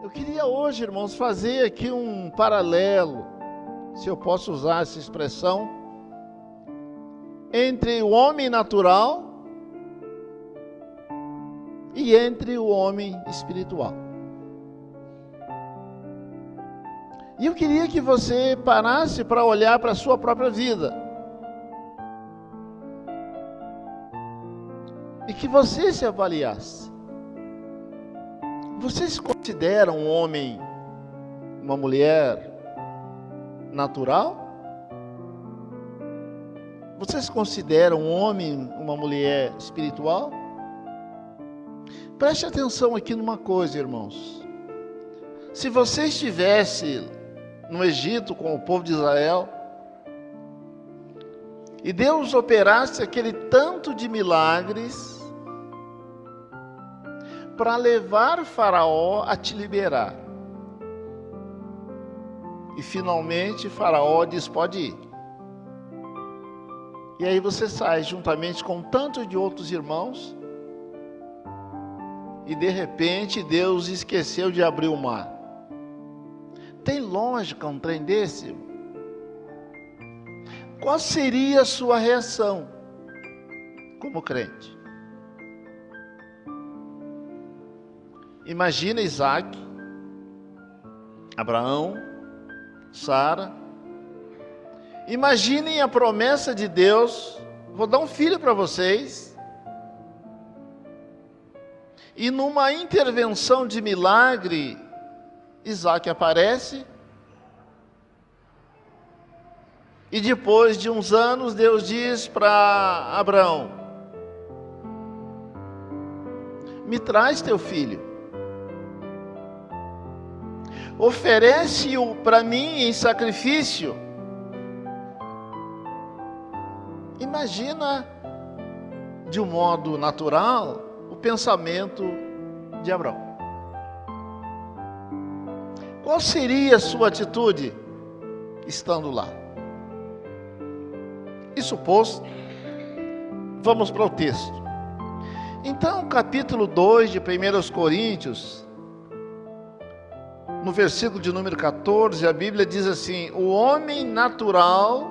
Eu queria hoje, irmãos, fazer aqui um paralelo, se eu posso usar essa expressão, entre o homem natural e entre o homem espiritual. E eu queria que você parasse para olhar para a sua própria vida. E que você se avaliasse. Você se considera um homem, uma mulher natural? Você se considera um homem, uma mulher espiritual? Preste atenção aqui numa coisa, irmãos. Se você estivesse no Egito com o povo de Israel, e Deus operasse aquele tanto de milagres para levar Faraó a te liberar. E finalmente Faraó diz: pode ir. E aí você sai juntamente com tanto de outros irmãos, e de repente Deus esqueceu de abrir o mar. Tem lógica um trem desse? Qual seria a sua reação como crente? Imagina Isaac, Abraão, Sara. Imaginem a promessa de Deus: vou dar um filho para vocês. E numa intervenção de milagre, Isaac aparece. E depois de uns anos, Deus diz para Abraão: me traz teu filho. Oferece-o para mim em sacrifício. Imagina, de um modo natural, o pensamento de Abraão. Qual seria a sua atitude estando lá? Isso posto, vamos para o texto. Então, capítulo 2 de 1 Coríntios, no versículo de número 14, a Bíblia diz assim: o homem natural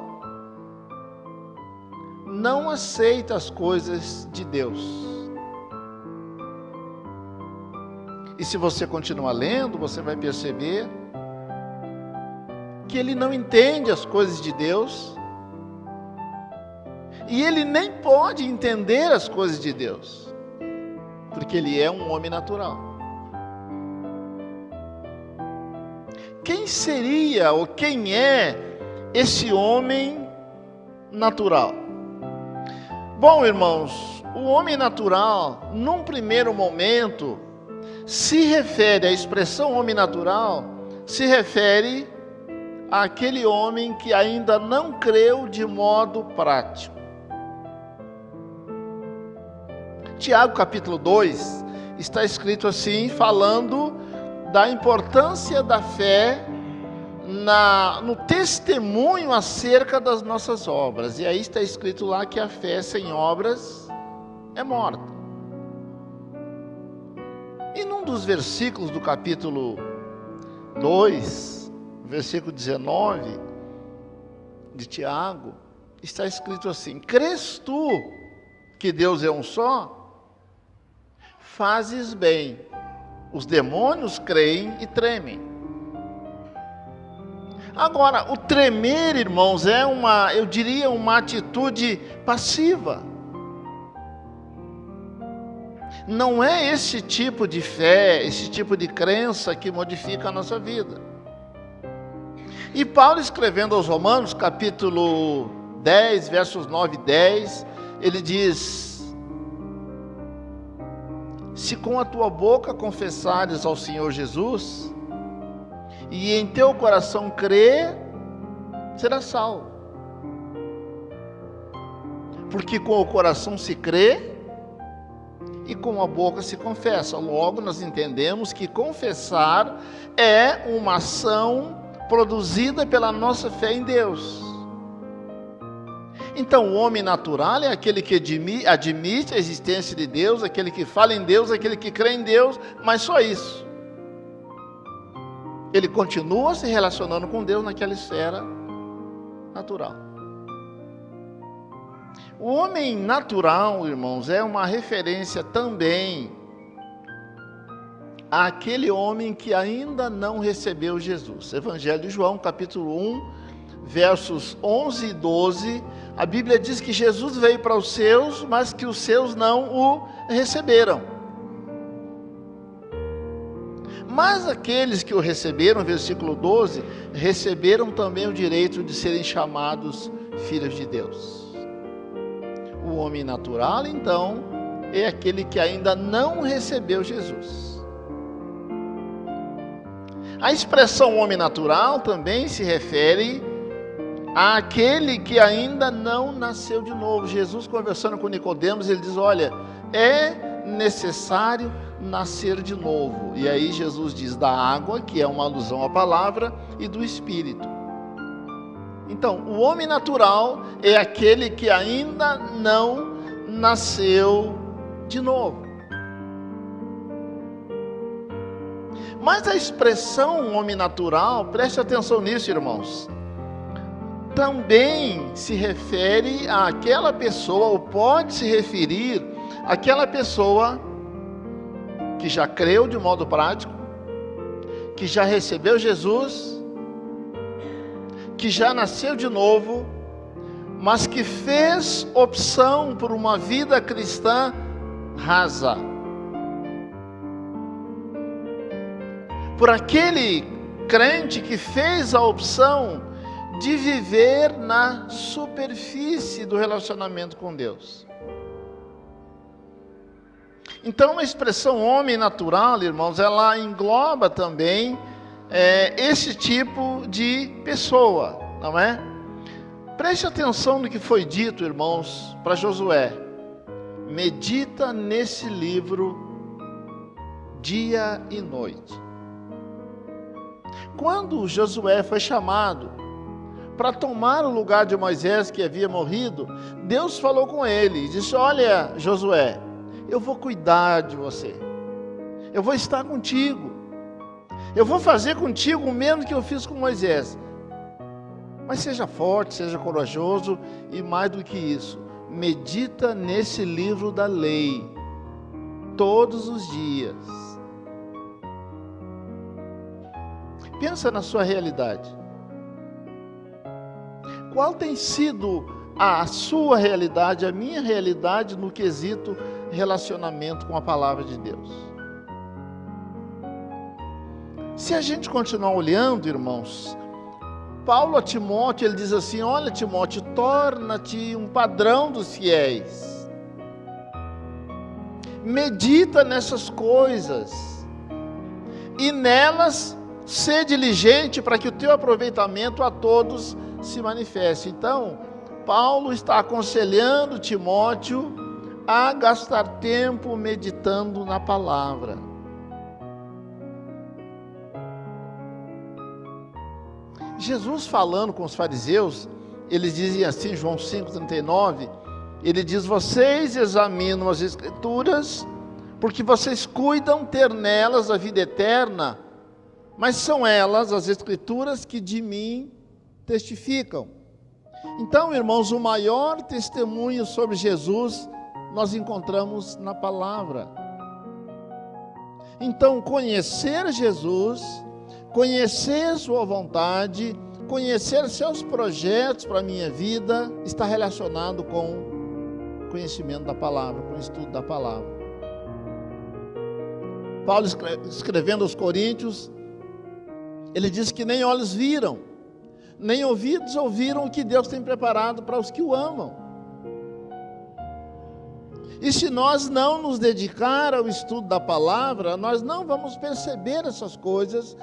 não aceita as coisas de Deus. E se você continuar lendo, você vai perceber que ele não entende as coisas de Deus, e ele nem pode entender as coisas de Deus, porque ele é um homem natural. Quem seria ou quem é esse homem natural? Bom, irmãos, o homem natural, num primeiro momento, se refere, a expressão homem natural, se refere àquele homem que ainda não creu de modo prático. Tiago capítulo 2, está escrito assim, falando da importância da fé no testemunho acerca das nossas obras. E aí está escrito lá que a fé sem obras é morta. E num dos versículos do capítulo 2, versículo 19 de Tiago, está escrito assim: crês tu que Deus é um só? Fazes bem. Os demônios creem e tremem. Agora, o tremer, irmãos, é eu diria, uma atitude passiva. Não é esse tipo de fé, esse tipo de crença que modifica a nossa vida. E Paulo, escrevendo aos Romanos, capítulo 10, versos 9 e 10, ele diz: se com a tua boca confessares ao Senhor Jesus, e em teu coração crer, serás salvo. Porque com o coração se crê, e com a boca se confessa. Logo nós entendemos que confessar é uma ação produzida pela nossa fé em Deus. Então o homem natural é aquele que admite a existência de Deus, aquele que fala em Deus, aquele que crê em Deus, mas só isso. Ele continua se relacionando com Deus naquela esfera natural. O homem natural, irmãos, é uma referência também àquele homem que ainda não recebeu Jesus. Evangelho de João, capítulo 1, versos 11 e 12, a Bíblia diz que Jesus veio para os seus, mas que os seus não o receberam. Mas aqueles que o receberam, versículo 12, receberam também o direito de serem chamados filhos de Deus. O homem natural, então, é aquele que ainda não recebeu Jesus. A expressão homem natural também se refere àquele que ainda não nasceu de novo. Jesus, conversando com Nicodemos, ele diz: olha, é necessário nascer de novo. E aí Jesus diz da água, que é uma alusão à palavra, e do Espírito. Então, o homem natural é aquele que ainda não nasceu de novo. Mas a expressão homem natural, preste atenção nisso, irmãos, também se refere àquela pessoa, ou pode se referir àquela pessoa que já creu de modo prático, que já recebeu Jesus, que já nasceu de novo, mas que fez opção por uma vida cristã rasa. Por aquele crente que fez a opção de viver na superfície do relacionamento com Deus. Então, a expressão homem natural, irmãos, ela engloba também esse tipo de pessoa, não é? Preste atenção no que foi dito, irmãos, para Josué. Medita nesse livro dia e noite. Quando Josué foi chamado para tomar o lugar de Moisés, que havia morrido, Deus falou com ele e disse: olha, Josué, eu vou cuidar de você, eu vou estar contigo, eu vou fazer contigo o mesmo que eu fiz com Moisés, mas seja forte, seja corajoso, e mais do que isso, medita nesse livro da lei, todos os dias. Pensa na sua realidade. Qual tem sido a sua realidade, a minha realidade no quesito relacionamento com a palavra de Deus? Se a gente continuar olhando, irmãos, Paulo a Timóteo, ele diz assim: olha, Timóteo, torna-te um padrão dos fiéis. Medita nessas coisas e nelas ser diligente para que o teu aproveitamento a todos se manifeste. Então, Paulo está aconselhando Timóteo a gastar tempo meditando na palavra. Jesus, falando com os fariseus, eles dizem assim, João 5,39, ele diz: vocês examinam as Escrituras, porque vocês cuidam ter nelas a vida eterna, mas são elas, as Escrituras, que de mim testificam. Então, irmãos, o maior testemunho sobre Jesus nós encontramos na palavra. Então, conhecer Jesus, conhecer sua vontade, conhecer seus projetos para a minha vida, está relacionado com o conhecimento da palavra, com o estudo da palavra. Paulo, escrevendo aos Coríntios, ele diz que nem olhos viram, nem ouvidos ouviram o que Deus tem preparado para os que o amam. E se nós não nos dedicar ao estudo da palavra, nós não vamos perceber essas coisas.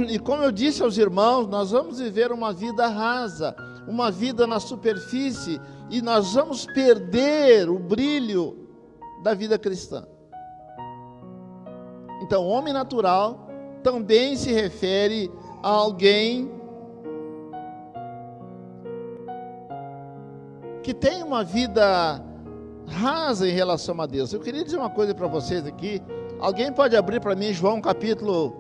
E como eu disse aos irmãos, nós vamos viver uma vida rasa, uma vida na superfície, e nós vamos perder o brilho da vida cristã. Então, homem natural também se refere a alguém que tem uma vida rasa em relação a Deus. Eu queria dizer uma coisa para vocês aqui. Alguém pode abrir para mim João capítulo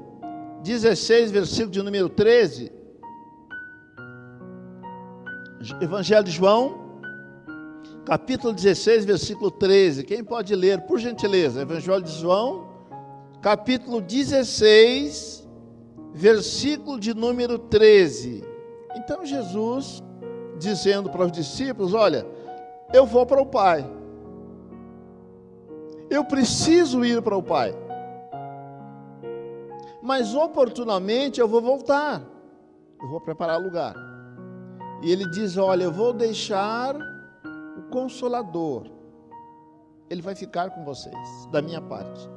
16, versículo de número 13. Evangelho de João, capítulo 16, versículo 13. Quem pode ler, por gentileza? Evangelho de João, capítulo 16, versículo de número 13. Então Jesus, dizendo para os discípulos: olha, eu vou para o Pai. Eu preciso ir para o Pai. Mas oportunamente eu vou voltar. Eu vou preparar lugar. E ele diz: olha, eu vou deixar o Consolador. Ele vai ficar com vocês, da minha parte.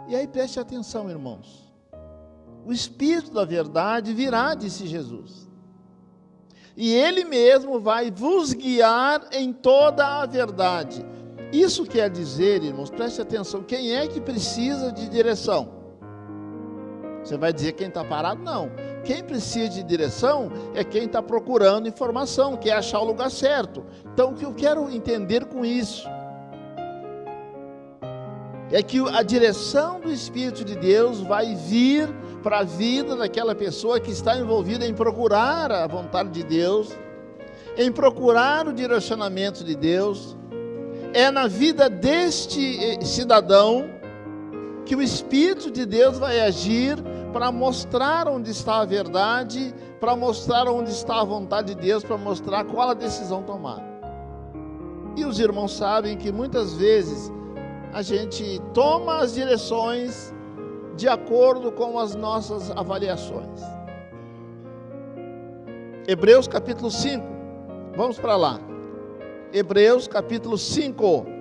E aí preste atenção, irmãos. O Espírito da verdade virá, disse Jesus. E Ele mesmo vai vos guiar em toda a verdade. Isso quer dizer, irmãos, preste atenção, quem é que precisa de direção? Você vai dizer quem está parado? Não. Quem precisa de direção é quem está procurando informação, quer achar o lugar certo. Então, o que eu quero entender com isso é que a direção do Espírito de Deus vai vir para a vida daquela pessoa que está envolvida em procurar a vontade de Deus, em procurar o direcionamento de Deus. É na vida deste cidadão que o Espírito de Deus vai agir para mostrar onde está a verdade, para mostrar onde está a vontade de Deus, para mostrar qual a decisão tomar. E os irmãos sabem que muitas vezes a gente toma as direções de acordo com as nossas avaliações. Hebreus capítulo 5, vamos para lá. Hebreus capítulo 5.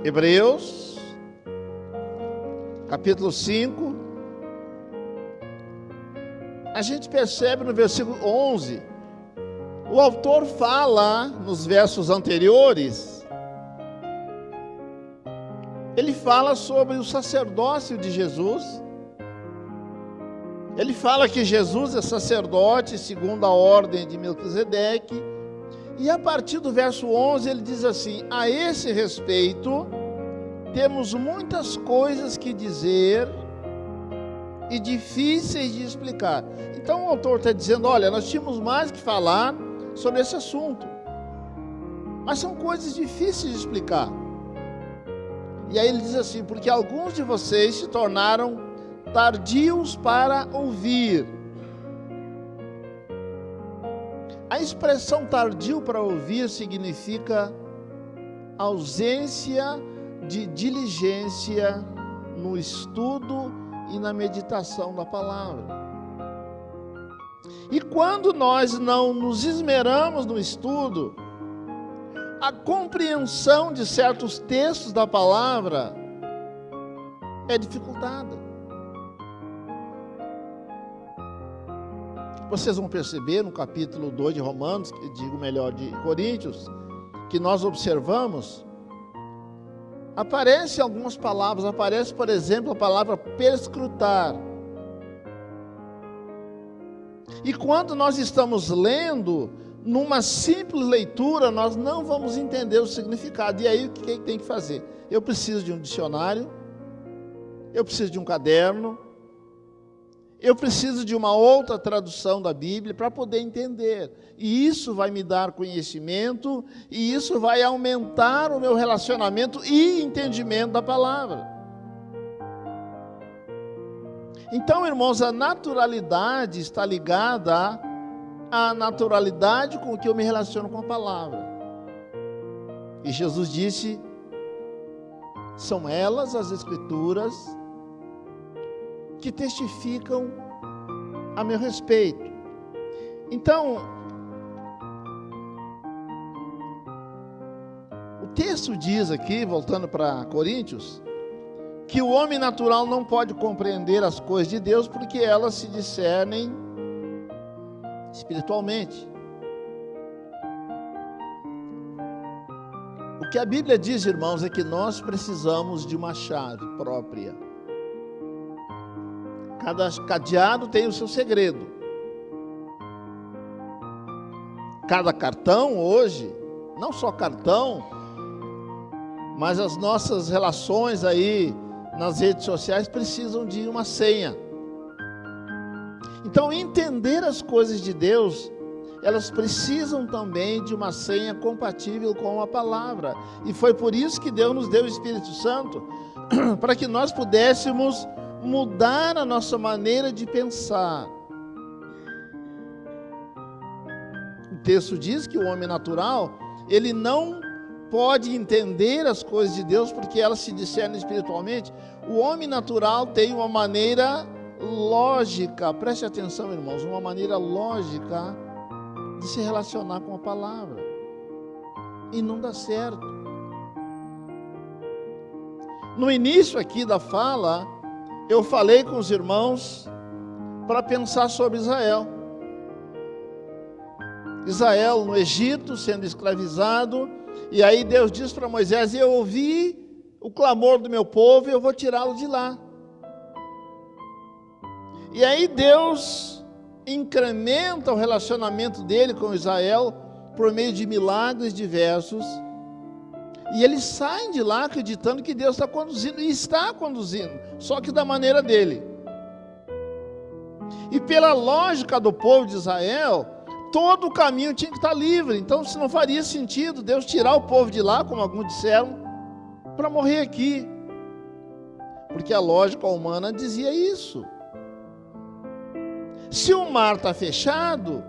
Hebreus, capítulo 5, a gente percebe no versículo 11, o autor fala, nos versos anteriores, ele fala sobre o sacerdócio de Jesus, ele fala que Jesus é sacerdote segundo a ordem de Melquisedeque, e a partir do verso 11 ele diz assim: a esse respeito temos muitas coisas que dizer e difíceis de explicar. Então o autor está dizendo: olha, nós tínhamos mais que falar sobre esse assunto, mas são coisas difíceis de explicar. E aí ele diz assim: porque alguns de vocês se tornaram tardios para ouvir. A expressão tardio para ouvir significa ausência de diligência no estudo e na meditação da palavra. E quando nós não nos esmeramos no estudo, a compreensão de certos textos da palavra é dificultada. Vocês vão perceber no capítulo 2 de Romanos, digo melhor, de Coríntios, que nós observamos, aparecem algumas palavras, aparece, por exemplo, a palavra perscrutar. E quando nós estamos lendo, numa simples leitura, nós não vamos entender o significado. E aí, o que tem que fazer? Eu preciso de um dicionário, eu preciso de um caderno, eu preciso de uma outra tradução da Bíblia para poder entender. E isso vai me dar conhecimento, e isso vai aumentar o meu relacionamento e entendimento da palavra. Então, irmãos, a naturalidade está ligada à naturalidade com que eu me relaciono com a palavra. E Jesus disse: são elas as Escrituras que testificam a meu respeito. Então, o texto diz aqui, voltando para Coríntios, que o homem natural não pode compreender as coisas de Deus porque elas se discernem espiritualmente. O que a Bíblia diz, irmãos, é que nós precisamos de uma chave própria. Cada cadeado tem o seu segredo. Cada cartão hoje, não só cartão, mas as nossas relações aí nas redes sociais precisam de uma senha. Então, entender as coisas de Deus, elas precisam também de uma senha compatível com a palavra. E foi por isso que Deus nos deu o Espírito Santo, para que nós pudéssemos mudar a nossa maneira de pensar. O texto diz que o homem natural, ele não pode entender as coisas de Deus, porque elas se discernem espiritualmente. O homem natural tem uma maneira lógica, preste atenção, irmãos, uma maneira lógica de se relacionar com a palavra, e não dá certo. No início aqui da fala, eu falei com os irmãos para pensar sobre Israel. Israel no Egito, sendo escravizado, e aí Deus diz para Moisés: eu ouvi o clamor do meu povo e eu vou tirá-lo de lá. E aí Deus incrementa o relacionamento dele com Israel por meio de milagres diversos, e eles saem de lá acreditando que Deus está conduzindo, e está conduzindo, só que da maneira dele. E pela lógica do povo de Israel, todo o caminho tinha que estar livre. Então, se não faria sentido Deus tirar o povo de lá, como alguns disseram, para morrer aqui, porque a lógica humana dizia isso. Se o mar está fechado,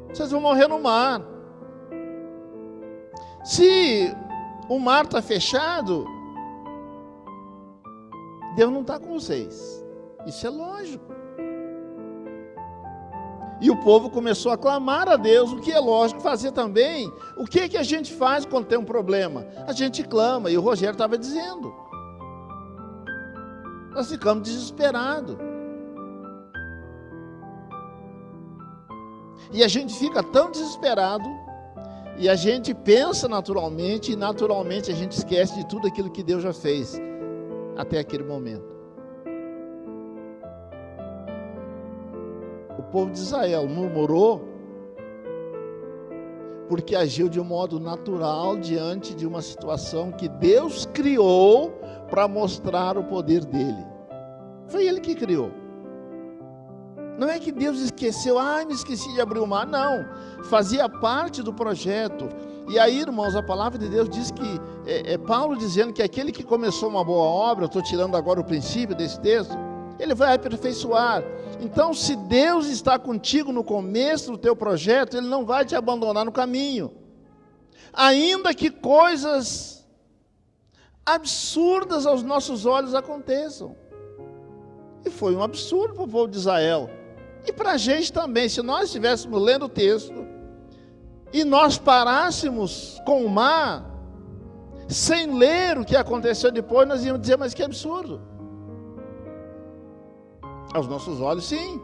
vocês vão morrer no mar. Se o mar está fechado, Deus não está com vocês. Isso é lógico. E o povo começou a clamar a Deus, o que é lógico fazer também. O que a gente faz quando tem um problema? A gente clama, e o Rogério estava dizendo. Nós ficamos desesperados. E a gente fica tão desesperado, e a gente pensa naturalmente, e naturalmente a gente esquece de tudo aquilo que Deus já fez até aquele momento. O povo de Israel murmurou porque agiu de um modo natural diante de uma situação que Deus criou para mostrar o poder dele. Foi ele que criou. Não é que Deus esqueceu, me esqueci de abrir o mar. Não, fazia parte do projeto. E aí, irmãos, a palavra de Deus diz que, Paulo dizendo que aquele que começou uma boa obra, eu estou tirando agora o princípio desse texto, ele vai aperfeiçoar. Então, se Deus está contigo no começo do teu projeto, Ele não vai te abandonar no caminho. Ainda que coisas absurdas aos nossos olhos aconteçam. E foi um absurdo para o povo de Israel. E para a gente também, se nós estivéssemos lendo o texto, e nós parássemos com o mar, sem ler o que aconteceu depois, nós íamos dizer, mas que absurdo. Aos nossos olhos, sim.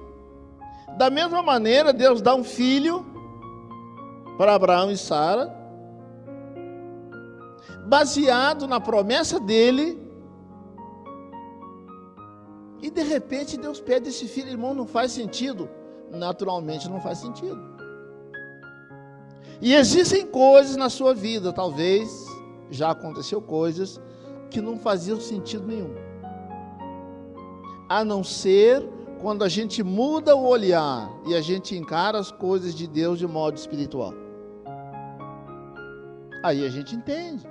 Da mesma maneira, Deus dá um filho para Abraão e Sara, baseado na promessa dele, e de repente Deus pede esse filho. Irmão, não faz sentido? Naturalmente não faz sentido. E existem coisas na sua vida, talvez já aconteceu coisas que não faziam sentido nenhum. A não ser quando a gente muda o olhar e a gente encara as coisas de Deus de modo espiritual. Aí a gente entende.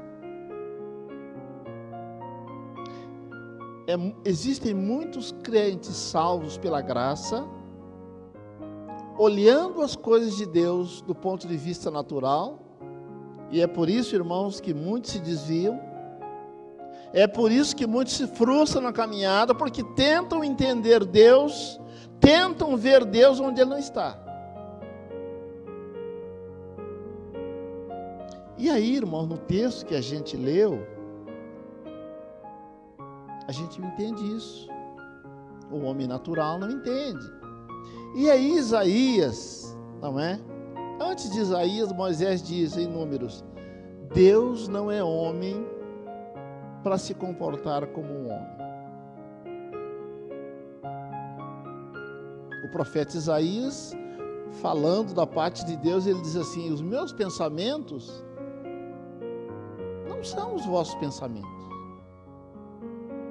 Existem muitos crentes salvos pela graça, olhando as coisas de Deus do ponto de vista natural, e é por isso, irmãos, que muitos se desviam. É por isso que muitos se frustram na caminhada, porque tentam entender Deus, tentam ver Deus onde Ele não está. E aí, irmãos, no texto que a gente leu, a gente entende isso. O homem natural não entende. E aí Isaías, não é? Antes de Isaías, Moisés diz em Números: Deus não é homem para se comportar como um homem. O profeta Isaías, falando da parte de Deus, ele diz assim: os meus pensamentos não não são os vossos pensamentos.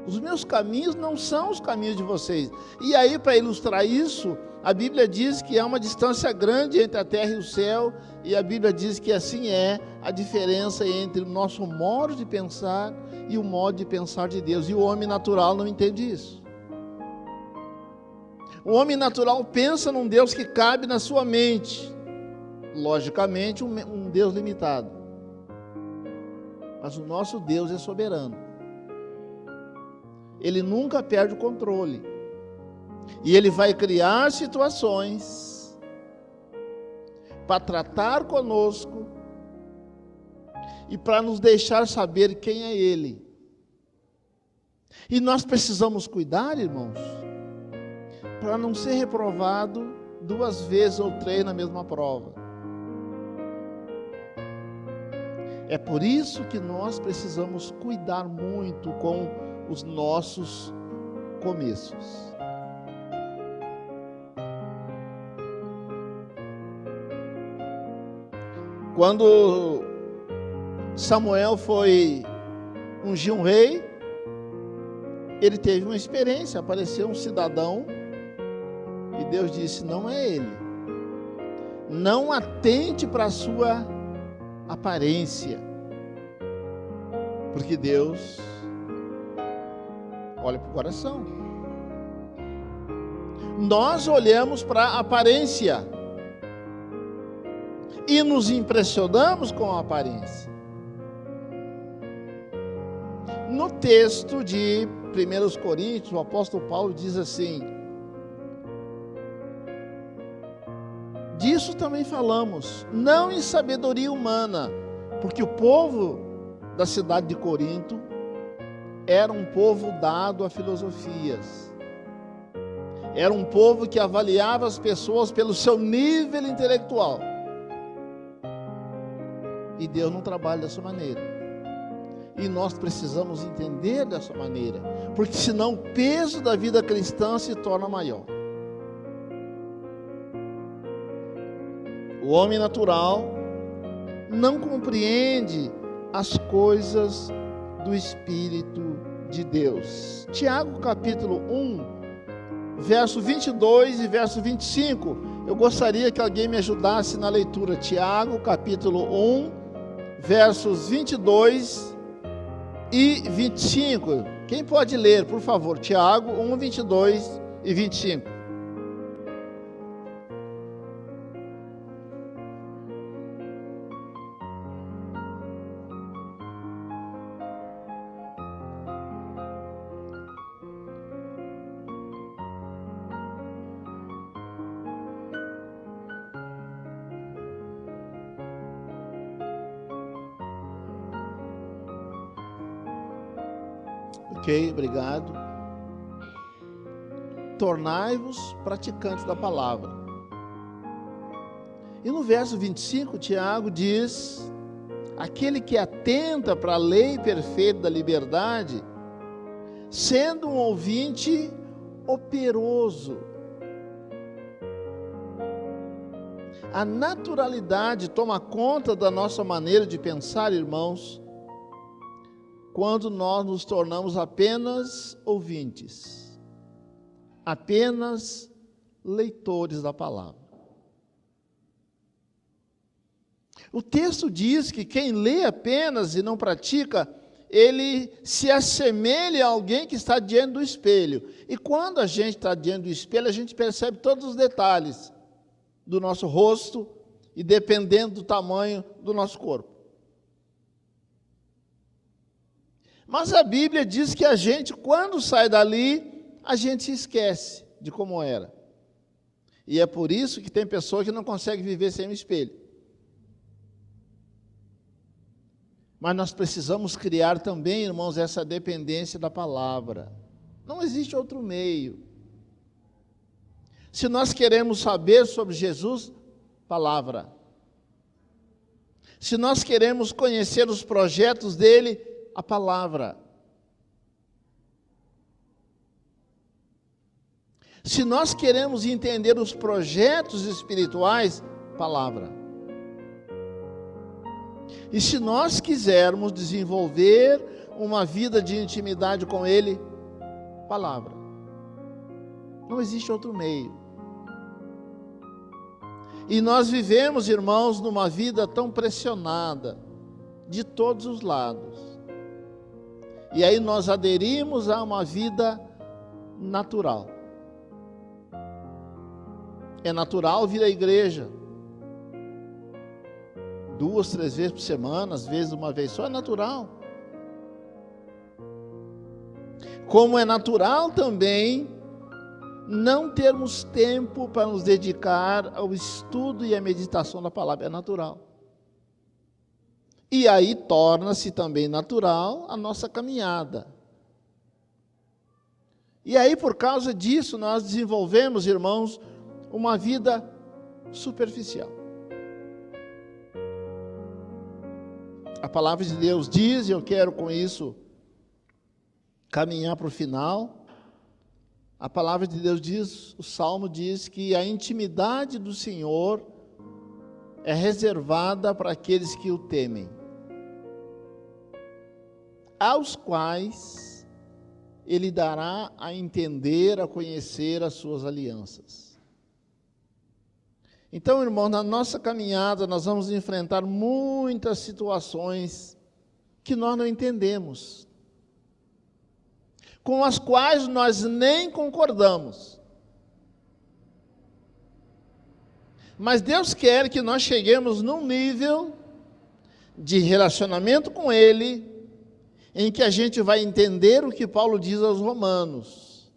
Os meus caminhos não são os caminhos de vocês. E aí, para ilustrar isso, a Bíblia diz que há uma distância grande entre a terra e o céu, e a Bíblia diz que assim é a diferença entre o nosso modo de pensar e o modo de pensar de Deus. E o homem natural não entende isso. O homem natural pensa num Deus que cabe na sua mente. Logicamente, um Deus limitado. Mas o nosso Deus é soberano. Ele nunca perde o controle. E Ele vai criar situações para tratar conosco e para nos deixar saber quem é Ele. E nós precisamos cuidar, irmãos, para não ser reprovado 2 vezes ou 3 na mesma prova. É por isso que nós precisamos cuidar muito com os nossos começos. Quando Samuel foi ungir um rei, ele teve uma experiência, apareceu um cidadão e Deus disse: não é ele. Não atente para a sua aparência, porque Deus olha para o coração. Nós olhamos para a aparência e nos impressionamos com a aparência. No texto de 1 Coríntios, o apóstolo Paulo diz assim: disso também falamos, não em sabedoria humana, porque o povo da cidade de Corinto era um povo dado a filosofias. Era um povo que avaliava as pessoas pelo seu nível intelectual. E Deus não trabalha dessa maneira. E nós precisamos entender dessa maneira, porque senão o peso da vida cristã se torna maior. O homem natural não compreende as coisas do Espírito de Deus. Tiago capítulo 1, verso 22 e verso 25. Eu gostaria que alguém me ajudasse na leitura. Tiago capítulo 1, versos 22 e 25. Quem pode ler, por favor? Tiago 1, 22 e 25. Ok, obrigado. Tornai-vos praticantes da palavra. E no verso 25, Tiago diz: aquele que atenta para a lei perfeita da liberdade, sendo um ouvinte operoso. A naturalidade toma conta da nossa maneira de pensar, irmãos, quando nós nos tornamos apenas ouvintes, apenas leitores da palavra. O texto diz que quem lê apenas e não pratica, ele se assemelha a alguém que está diante do espelho. E quando a gente está diante do espelho, a gente percebe todos os detalhes do nosso rosto e dependendo do tamanho do nosso corpo. Mas a Bíblia diz que a gente, quando sai dali, a gente se esquece de como era. E é por isso que tem pessoas que não conseguem viver sem um espelho. Mas nós precisamos criar também, irmãos, essa dependência da palavra. Não existe outro meio. Se nós queremos saber sobre Jesus, palavra. Se nós queremos conhecer os projetos dele, a palavra. Se nós queremos entender os projetos espirituais, palavra. E se nós quisermos desenvolver uma vida de intimidade com Ele, palavra. Não existe outro meio. E nós vivemos, irmãos, numa vida tão pressionada, de todos os lados. E aí nós aderimos a uma vida natural. É natural vir à igreja 2, 3 vezes por semana, às vezes uma vez só, é natural. Como é natural também não termos tempo para nos dedicar ao estudo e à meditação da palavra, é natural. E aí torna-se também natural a nossa caminhada. E aí, por causa disso, nós desenvolvemos, irmãos, uma vida superficial. A palavra de Deus diz, e eu quero com isso caminhar para o final, a palavra de Deus diz, o Salmo diz que a intimidade do Senhor é reservada para aqueles que o temem, aos quais Ele dará a entender, a conhecer as suas alianças. Então, irmão, na nossa caminhada nós vamos enfrentar muitas situações que nós não entendemos, com as quais nós nem concordamos. Mas Deus quer que nós cheguemos num nível de relacionamento com Ele, em que a gente vai entender o que Paulo diz aos Romanos.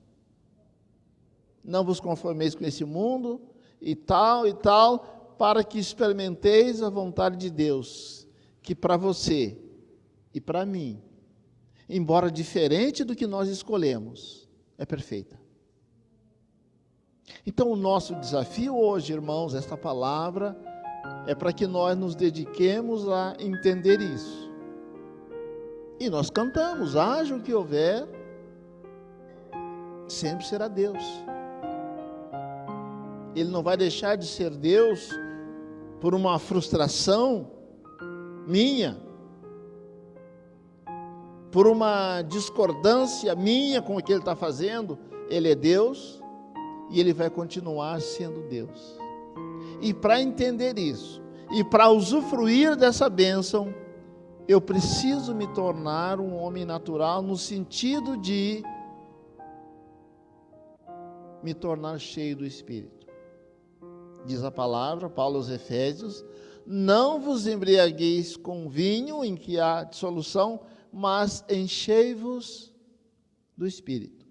Não vos conformeis com esse mundo, e tal, para que experimenteis a vontade de Deus, que para você e para mim, embora diferente do que nós escolhemos, é perfeita. Então o nosso desafio hoje, irmãos, esta palavra, é para que nós nos dediquemos a entender isso. E nós cantamos, haja o que houver, sempre será Deus. Ele não vai deixar de ser Deus por uma frustração minha, por uma discordância minha com o que Ele está fazendo. Ele é Deus e Ele vai continuar sendo Deus. E para entender isso, e para usufruir dessa bênção, eu preciso me tornar um homem natural, no sentido de me tornar cheio do Espírito. Diz a palavra, Paulo aos Efésios, não vos embriagueis com vinho em que há dissolução, mas enchei-vos do Espírito.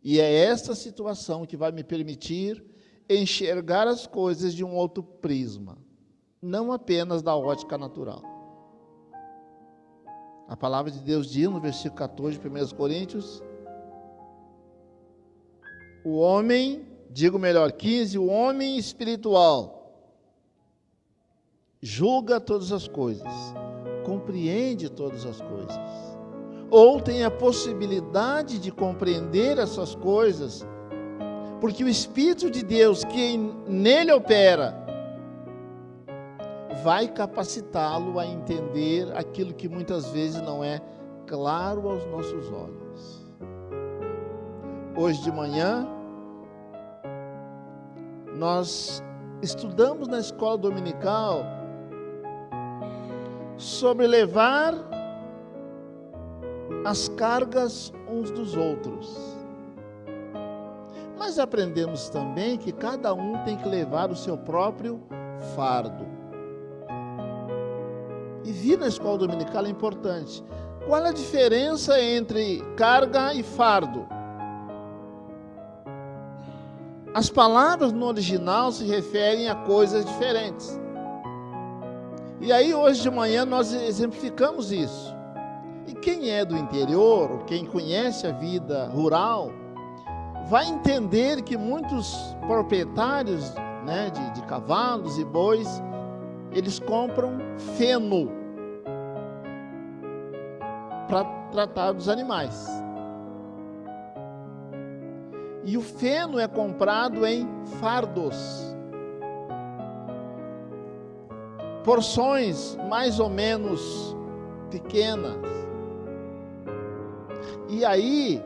E é esta situação que vai me permitir enxergar as coisas de um outro prisma, não apenas da ótica natural. A palavra de Deus diz no versículo 14 de 1 Coríntios, o homem, digo melhor, 15, o homem espiritual julga todas as coisas, compreende todas as coisas, ou tem a possibilidade de compreender essas coisas, porque o Espírito de Deus que nele opera, vai capacitá-lo a entender aquilo que muitas vezes não é claro aos nossos olhos. Hoje de manhã, nós estudamos na escola dominical sobre levar as cargas uns dos outros. Mas aprendemos também que cada um tem que levar o seu próprio fardo. E vir na escola dominical é importante. Qual a diferença entre carga e fardo? As palavras no original se referem a coisas diferentes. E aí hoje de manhã nós exemplificamos isso. E quem é do interior, ou quem conhece a vida rural, vai entender que muitos proprietários, né, de cavalos e bois, eles compram feno para tratar dos animais. E o feno é comprado em fardos. porções mais ou menos pequenas. E aí,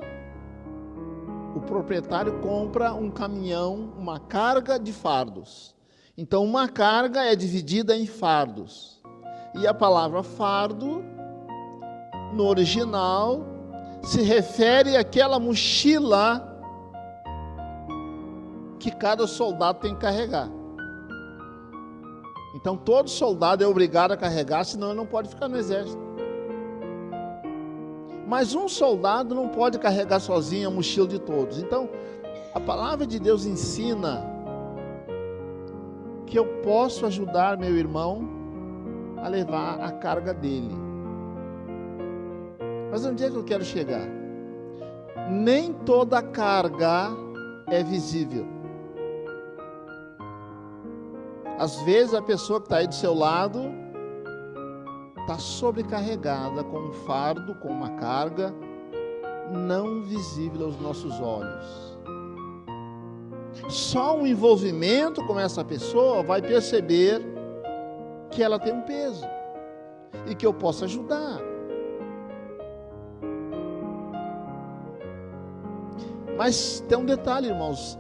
o proprietário compra um caminhão, uma carga de fardos. Então, uma carga é dividida em fardos. E a palavra fardo, no original, se refere àquela mochila que cada soldado tem que carregar. Então, todo soldado é obrigado a carregar, senão ele não pode ficar no exército. Mas um soldado não pode carregar sozinho a mochila de todos. Então, a palavra de Deus ensina que eu posso ajudar meu irmão a levar a carga dele. Mas onde é que eu quero chegar? Nem toda carga é visível. Às vezes a pessoa que está aí do seu lado está sobrecarregada com um fardo, com uma carga não visível aos nossos olhos. Só um envolvimento com essa pessoa vai perceber que ela tem um peso e que eu posso ajudar. Mas tem um detalhe, irmãos,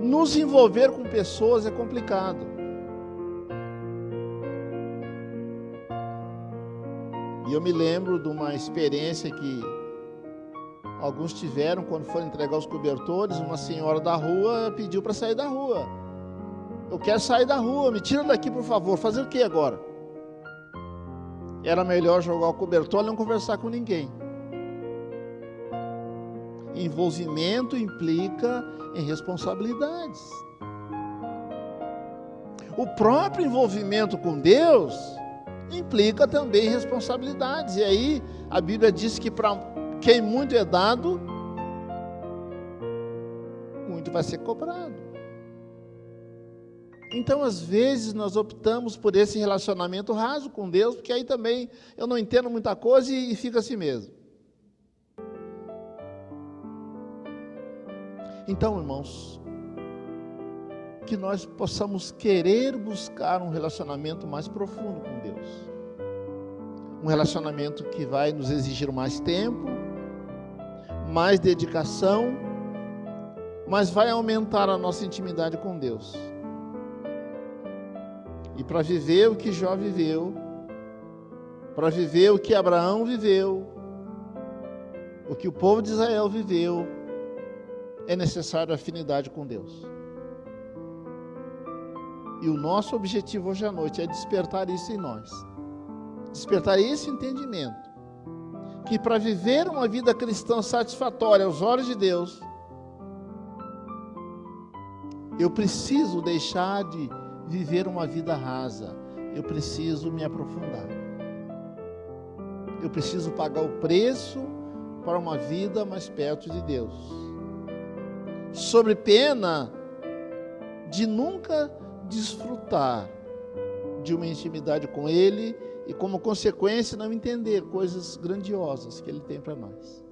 nos envolver com pessoas é complicado. E eu me lembro de uma experiência que alguns tiveram quando foram entregar os cobertores. Uma senhora da rua pediu para sair da rua. Eu quero sair da rua, me tira daqui, por favor. Fazer o que agora? Era melhor jogar o cobertor e não conversar com ninguém. Envolvimento implica em responsabilidades. O próprio envolvimento com Deus implica também responsabilidades. E aí a Bíblia diz que para quem muito é dado, muito vai ser cobrado. Então, às vezes, nós optamos por esse relacionamento raso com Deus, porque aí também eu não entendo muita coisa e fica assim mesmo. Então, irmãos, que nós possamos querer buscar um relacionamento mais profundo com Deus. Um relacionamento que vai nos exigir mais tempo, mais dedicação, mas vai aumentar a nossa intimidade com Deus. E para viver o que Jó viveu, para viver o que Abraão viveu, o que o povo de Israel viveu, é necessário afinidade com Deus. E o nosso objetivo hoje à noite é despertar isso em nós. Despertar esse entendimento. Que para viver uma vida cristã satisfatória aos olhos de Deus, eu preciso deixar de viver uma vida rasa. Eu preciso me aprofundar. Eu preciso pagar o preço para uma vida mais perto de Deus. Sobre pena de nunca desfrutar de uma intimidade com Ele e, como consequência, não entender coisas grandiosas que Ele tem para nós.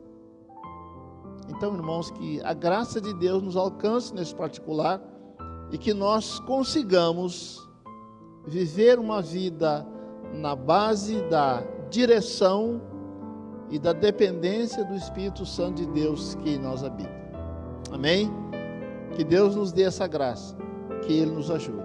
Então, irmãos, que a graça de Deus nos alcance nesse particular e que nós consigamos viver uma vida na base da direção e da dependência do Espírito Santo de Deus que em nós habita. Amém? Que Deus nos dê essa graça, que Ele nos ajude.